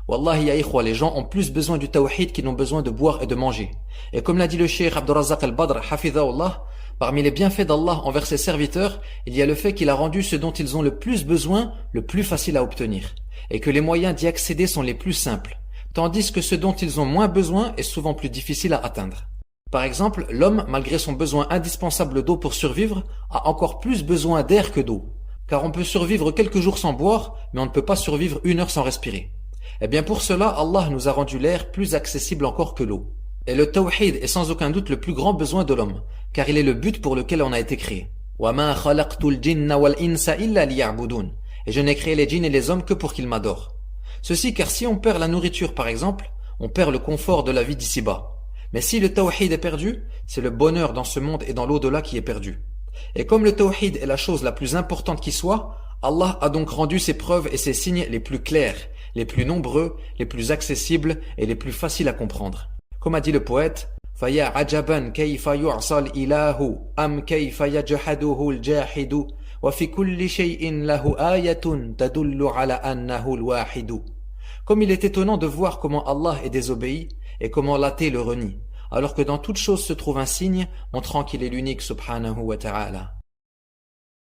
Wallahi ya ikhwa, les gens ont plus besoin du tawhid qu'ils n'ont besoin de boire et de manger. Et comme l'a dit le cheikh Abdurrazzaq al-Badr, hafidhahullah, parmi les bienfaits d'Allah envers ses serviteurs, il y a le fait qu'il a rendu ce dont ils ont le plus besoin le plus facile à obtenir, et que les moyens d'y accéder sont les plus simples, tandis que ce dont ils ont moins besoin est souvent plus difficile à atteindre. Par exemple, l'homme, malgré son besoin indispensable d'eau pour survivre, a encore plus besoin d'air que d'eau, car on peut survivre quelques jours sans boire, mais on ne peut pas survivre 1 heure sans respirer. Eh bien pour cela, Allah nous a rendu l'air plus accessible encore que l'eau. Et le tawhid est sans aucun doute le plus grand besoin de l'homme, car il est le but pour lequel on a été créé. وَمَا خَلَقْتُ الْجِنَّ وَالْإِنسَ إِلَّا لِيَعْبُدُونَ. Et je n'ai créé les djinns et les hommes que pour qu'ils m'adorent. Ceci car si on perd la nourriture par exemple, on perd le confort de la vie d'ici-bas. Mais si le tawhid est perdu, c'est le bonheur dans ce monde et dans l'au-delà qui est perdu. Et comme le tawhid est la chose la plus importante qui soit, Allah a donc rendu ses preuves et ses signes les plus clairs, les plus nombreux, les plus accessibles et les plus faciles à comprendre. Comme a dit le poète, فَيَا عَجَبًا كَيْفَ يُعْصَى الْإِلَهُ أَمْ كَيْفَ يَجْحَدُهُ الْجَاحِدُ وَفِي كُلِّ شَيْءٍ لَهُ آيَةٌ تَدُلُّ عَلَى أَنَّهُ الْوَاحِدُ. Comme il est étonnant de voir comment Allah est désobéi et comment l'athée le renie, alors que dans toute chose se trouve un signe montrant qu'il est l'unique subhanahu wa ta'ala.